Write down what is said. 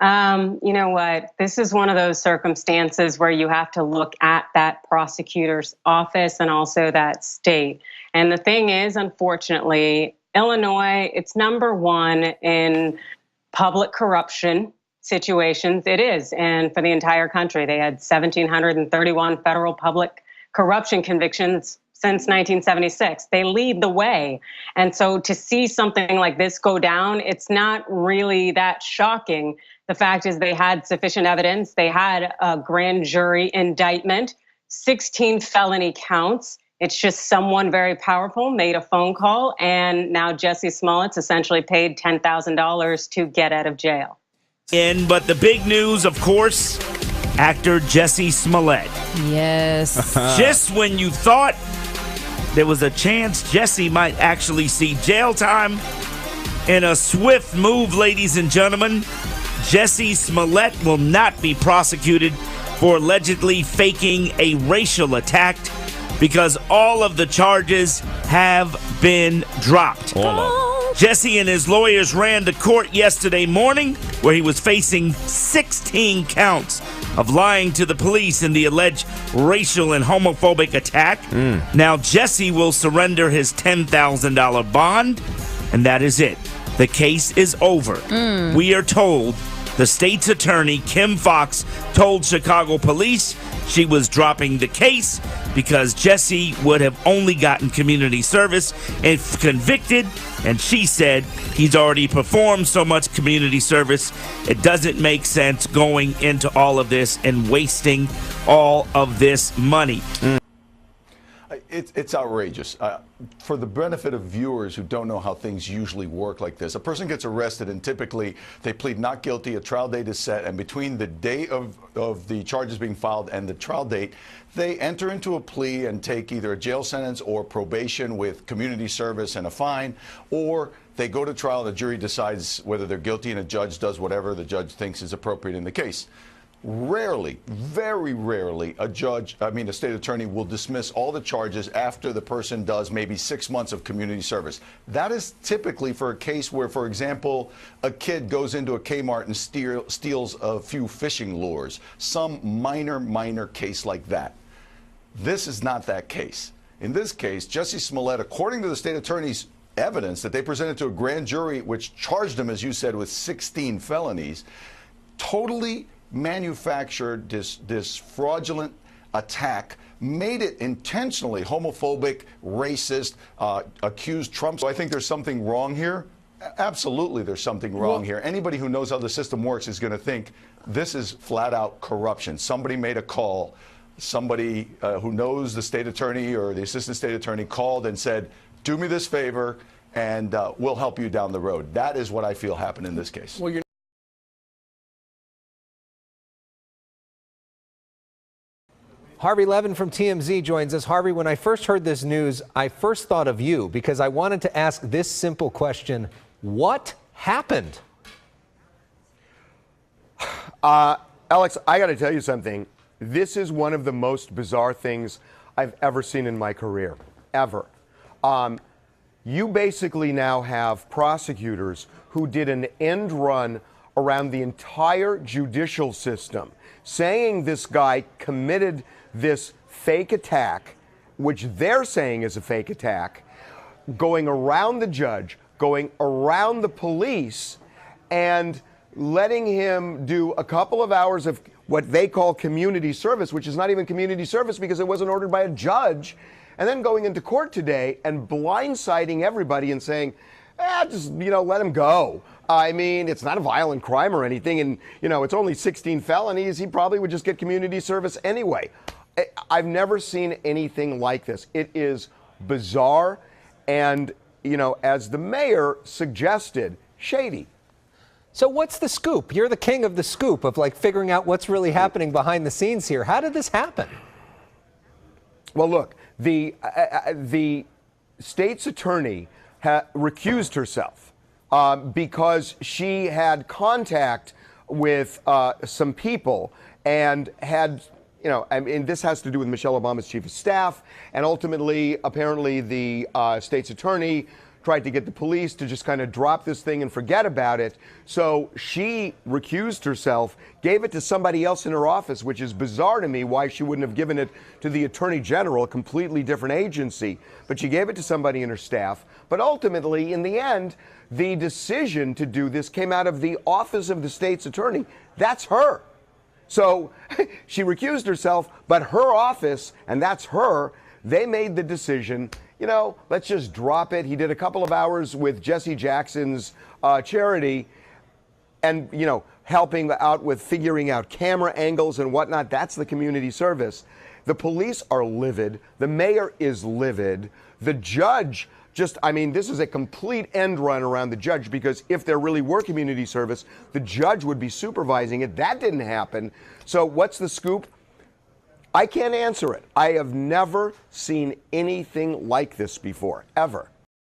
You know what? This is one of those circumstances where you have to look at that prosecutor's office and also that state. And the thing is, unfortunately, Illinois, it's number one in public corruption situations. It is. And for the entire country, they had 1,731 federal public corruption convictions since 1976. They lead the way. And so to see something like this go down, it's not really that shocking. The fact is they had sufficient evidence. They had a grand jury indictment, 16 felony counts. It's just someone very powerful made a phone call, and now Jussie Smollett's essentially paid $10,000 to get out of jail. But the big news, of course, actor Jussie Smollett. Yes. Just when you thought there was a chance Jussie might actually see jail time, in a swift move, ladies and gentlemen, Jussie Smollett will not be prosecuted for allegedly faking a racial attack because all of the charges have been dropped. Jussie and his lawyers ran to court yesterday morning where he was facing 16 counts of lying to the police in the alleged racial and homophobic attack. Now Jussie will surrender his $10,000 bond, and that is it. The case is over. We are told the state's attorney, Kim Foxx, told Chicago police she was dropping the case because Jussie would have only gotten community service if convicted, and she said he's already performed so much community service, it doesn't make sense going into all of this and wasting all of this money. It's outrageous. For the benefit of viewers who don't know how things usually work like this, a person gets arrested and typically they plead not guilty, a trial date is set, and between the day of the charges being filed and the trial date, they enter into a plea and take either a jail sentence or probation with community service and a fine, or they go to trial, the jury decides whether they're guilty, and a judge does whatever the judge thinks is appropriate in the case. Rarely, very rarely, a state attorney will dismiss all the charges after the person does maybe 6 months of community service. That is typically for a case where, for example, a kid goes into a Kmart and steals a few fishing lures, some minor case like that. This is not that case. In this case, Jussie Smollett, according to the state attorney's evidence that they presented to a grand jury, which charged him, as you said, with 16 felonies, totally manufactured this fraudulent attack, made it intentionally homophobic, racist, accused Trump. So I think there's something wrong here. Absolutely, there's something wrong here. Anybody who knows how the system works is going to think this is flat out corruption. Somebody made a call. Somebody who knows the state attorney or the assistant state attorney called and said, do me this favor and we'll help you down the road. That is what I feel happened in this case. Well, Harvey Levin from TMZ joins us. Harvey, when I first heard this news, I first thought of you because I wanted to ask this simple question. What happened? Alex, I got to tell you something. This is one of the most bizarre things I've ever seen in my career, ever. You basically now have prosecutors who did an end run around the entire judicial system, saying this guy committed this fake attack, which they're saying is a fake attack, going around the judge, going around the police, and letting him do a couple of hours of what they call community service, which is not even community service because it wasn't ordered by a judge, and then going into court today and blindsiding everybody and saying, just, let him go. I mean, it's not a violent crime or anything, and, it's only 16 felonies. He probably would just get community service anyway. I've never seen anything like this. It is bizarre and, as the mayor suggested, shady. So what's the scoop? You're the king of the scoop of figuring out what's really happening behind the scenes here. How did this happen? Well, look, the state's attorney recused herself because she had contact with some people and had, this has to do with Michelle Obama's chief of staff, and ultimately, apparently, the state's attorney tried to get the police to just kind of drop this thing and forget about it. So she recused herself, gave it to somebody else in her office, which is bizarre to me why she wouldn't have given it to the Attorney General, a completely different agency. But she gave it to somebody in her staff. But ultimately, in the end, the decision to do this came out of the office of the state's attorney. That's her. So she recused herself, but her office, and that's her, they made the decision, you know, let's just drop it. He did a couple of hours with Jesse Jackson's charity and, you know, helping out with figuring out camera angles and whatnot. That's the community service. The police are livid. The mayor is livid. The judge just, I mean, this is a complete end run around the judge, because if there really were community service, the judge would be supervising it. That didn't happen. So what's the scoop? I can't answer it. I have never seen anything like this before, ever.